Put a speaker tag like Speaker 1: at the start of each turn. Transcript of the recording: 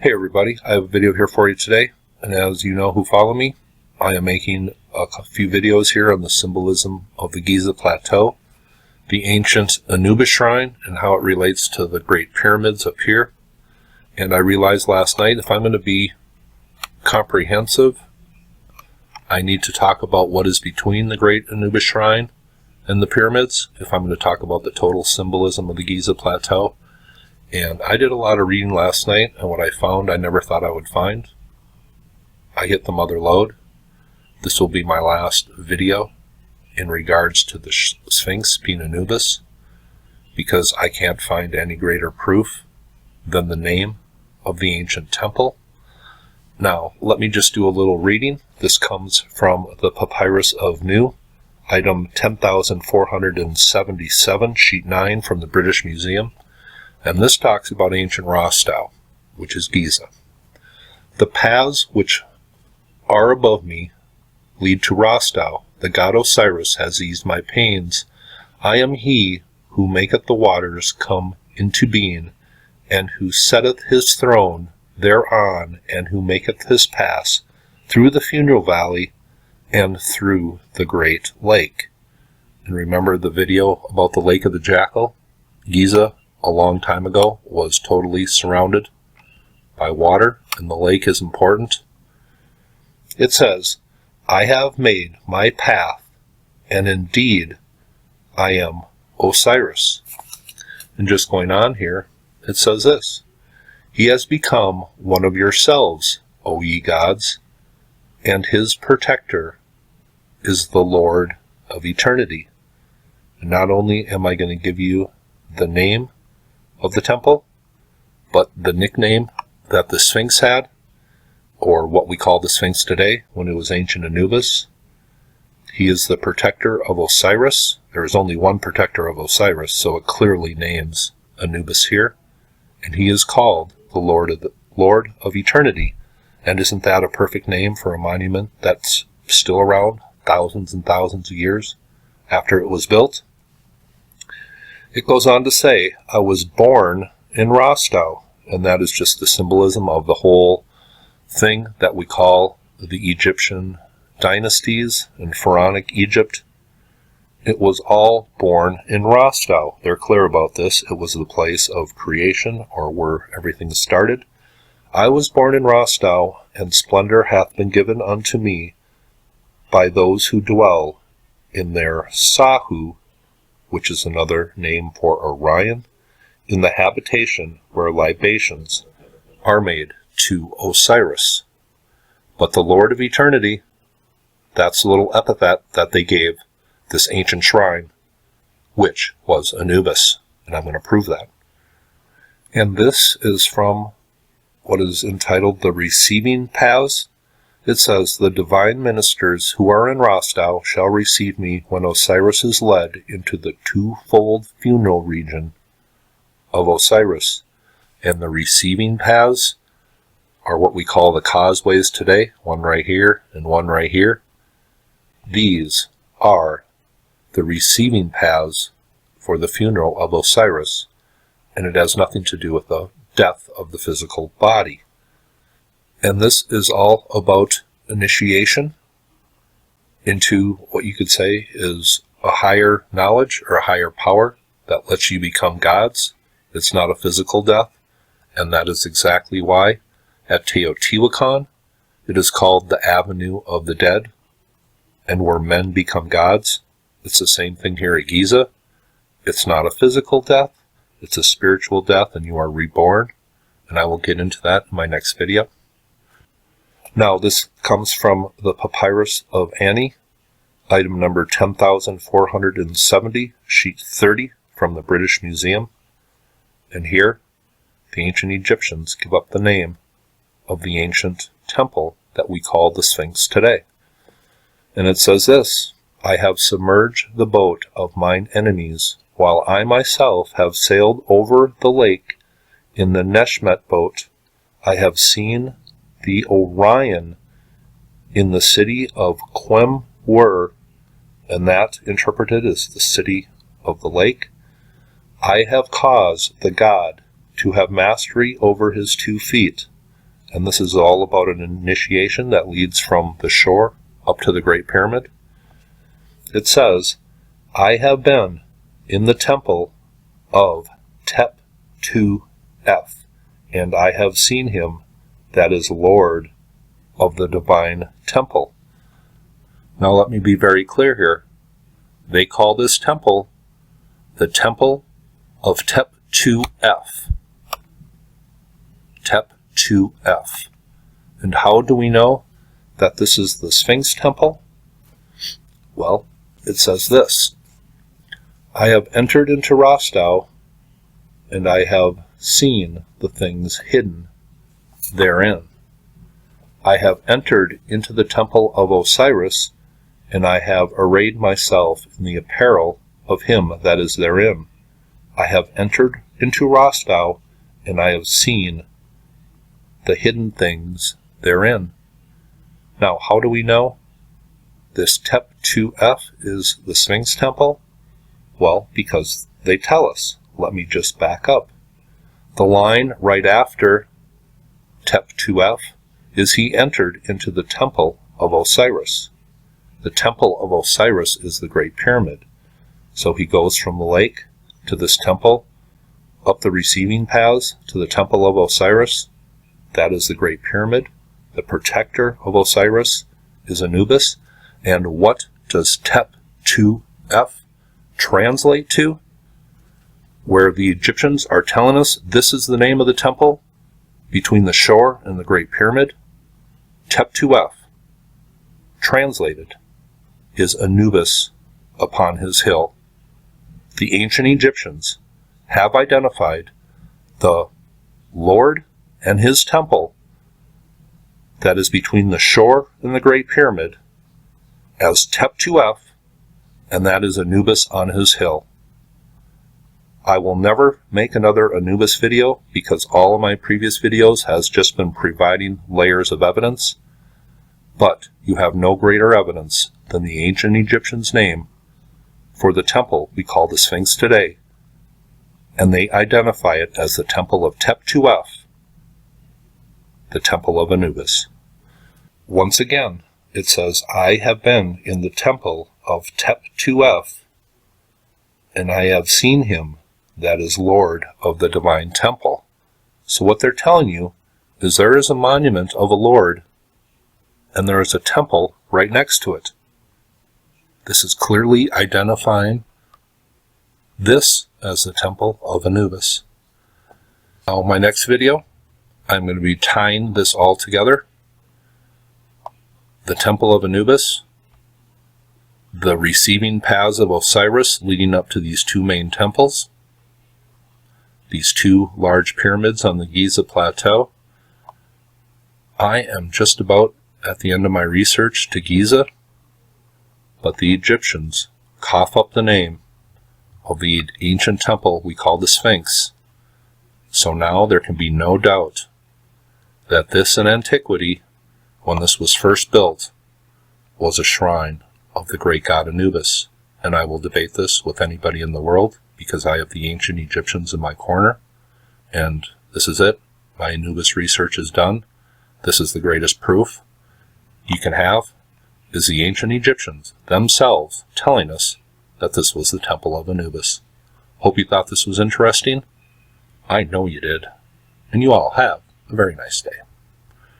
Speaker 1: Hey everybody, I have a video here for you today, and as you know who follow me, I am making a few videos here on the symbolism of the Giza Plateau, the ancient Anubis shrine, and how it relates to the Great Pyramids up here. And I realized last night, if I'm going to be comprehensive, I need to talk about what is between the Great Anubis shrine and the pyramids, if I'm going to talk about the total symbolism of the Giza Plateau. And I did a lot of reading last night, and what I found I never thought I would find. I hit the mother lode. This will be my last video in regards to the Sphinx being Anubis, because I can't find any greater proof than the name of the ancient temple. Now, let me just do a little reading. This comes from the Papyrus of Nu, item 10,477, sheet 9 from the British Museum. And this talks about ancient Rostau, which is Giza. The paths which are above me lead to Rostau. The god Osiris has eased my pains. I am he who maketh the waters come into being, and who setteth his throne thereon, and who maketh his pass through the funeral valley and through the great lake. And remember the video about the Lake of the Jackal? Giza, a long time ago, was totally surrounded by water, and the lake is important. It says, I have made my path, and indeed I am Osiris. And just going on here, it says this, he has become one of yourselves, O ye gods, and his protector is the Lord of eternity. And not only am I going to give you the name of the temple, but the nickname that the Sphinx had, or what we call the Sphinx today when it was ancient Anubis. He is the protector of Osiris. There is only one protector of Osiris, so it clearly names Anubis here, and he is called the Lord of Eternity. And isn't that a perfect name for a monument that's still around thousands and thousands of years after it was built? It goes on to say, I was born in Rostau, and that is just the symbolism of the whole thing that we call the Egyptian dynasties in Pharaonic Egypt. It was all born in Rostau. They're clear about this. It was the place of creation, or where everything started. I was born in Rostau, and splendor hath been given unto me by those who dwell in their Sahu, which is another name for Orion, in the habitation where libations are made to Osiris. But the Lord of Eternity, that's the little epithet that they gave this ancient shrine, which was Anubis, and I'm going to prove that. And this is from what is entitled the Receding Path. It says, the divine ministers who are in Rostau shall receive me when Osiris is led into the twofold funeral region of Osiris. And the receiving paths are what we call the causeways today, one right here and one right here. These are the receiving paths for the funeral of Osiris, and it has nothing to do with the death of the physical body. And this is all about initiation into what you could say is a higher knowledge or a higher power that lets you become gods. It's not a physical death, and that is exactly why at Teotihuacan it is called the Avenue of the Dead, and where men become gods. It's the same thing here at Giza. It's not a physical death, it's a spiritual death, and you are reborn, and I will get into that in my next video. Now, this comes from the Papyrus of Ani, item number 10,470, sheet 30 from the British Museum. And here, the ancient Egyptians give up the name of the ancient temple that we call the Sphinx today. And it says this, I have submerged the boat of mine enemies, while I myself have sailed over the lake in the Neshmet boat. I have seen the Orion in the city of Quem-wer, and that interpreted as the city of the lake. I have caused the god to have mastery over his 2 feet. and this is all about an initiation that leads from the shore up to the Great Pyramid. It says, I have been in the temple of Tep-2-F, and I have seen him that is Lord of the divine temple. Now let me be very clear here. They call this temple the Temple of Tep-2-F. Tep-2-F. And how do we know that this is the Sphinx temple? Well, it says this. I have entered into Rostau, and I have seen the things hidden therein. I have entered into the Temple of Osiris, and I have arrayed myself in the apparel of him that is therein. I have entered into Rostau, and I have seen the hidden things therein. Now, how do we know this Tep-2-F is the Sphinx temple? Well, because they tell us. Let me just back up. The line right after Tep-2-F is he entered into the Temple of Osiris. The Temple of Osiris is the Great Pyramid. So he goes from the lake to this temple, up the Receding Paths to the Temple of Osiris. That is the Great Pyramid. The protector of Osiris is Anubis. And what does Tep-2-F translate to? Where the Egyptians are telling us this is the name of the temple between the shore and the Great Pyramid, Tep-2-F, translated, is Anubis upon his hill. The ancient Egyptians have identified the Lord and his temple that is between the shore and the Great Pyramid as Tep-2-F, and that is Anubis on his hill. I will never make another Anubis video because all of my previous videos has just been providing layers of evidence, but you have no greater evidence than the ancient Egyptians' name for the temple we call the Sphinx today, and they identify it as the Temple of Tep-2-F, the Temple of Anubis. Once again, it says, I have been in the Temple of Tep-2-F, and I have seen him that is Lord of the divine temple. So what they're telling you is there is a monument of a Lord, and there is a temple right next to it. This is clearly identifying this as the Temple of Anubis. Now, my next video, I'm going to be tying this all together. The Temple of Anubis, the Receding Paths of Osiris leading up to these two main temples, these two large pyramids on the Giza Plateau. I am just about at the end of my research to Giza, but the Egyptians cough up the name of the ancient temple we call the Sphinx. So now there can be no doubt that this in antiquity, when this was first built, was a shrine of the great god Anubis. And I will debate this with anybody in the world because I have the ancient Egyptians in my corner. And this is it. My Anubis research is done. This is the greatest proof you can have, is the ancient Egyptians themselves telling us that this was the Temple of Anubis. Hope you thought this was interesting. I know you did. And you all have a very nice day.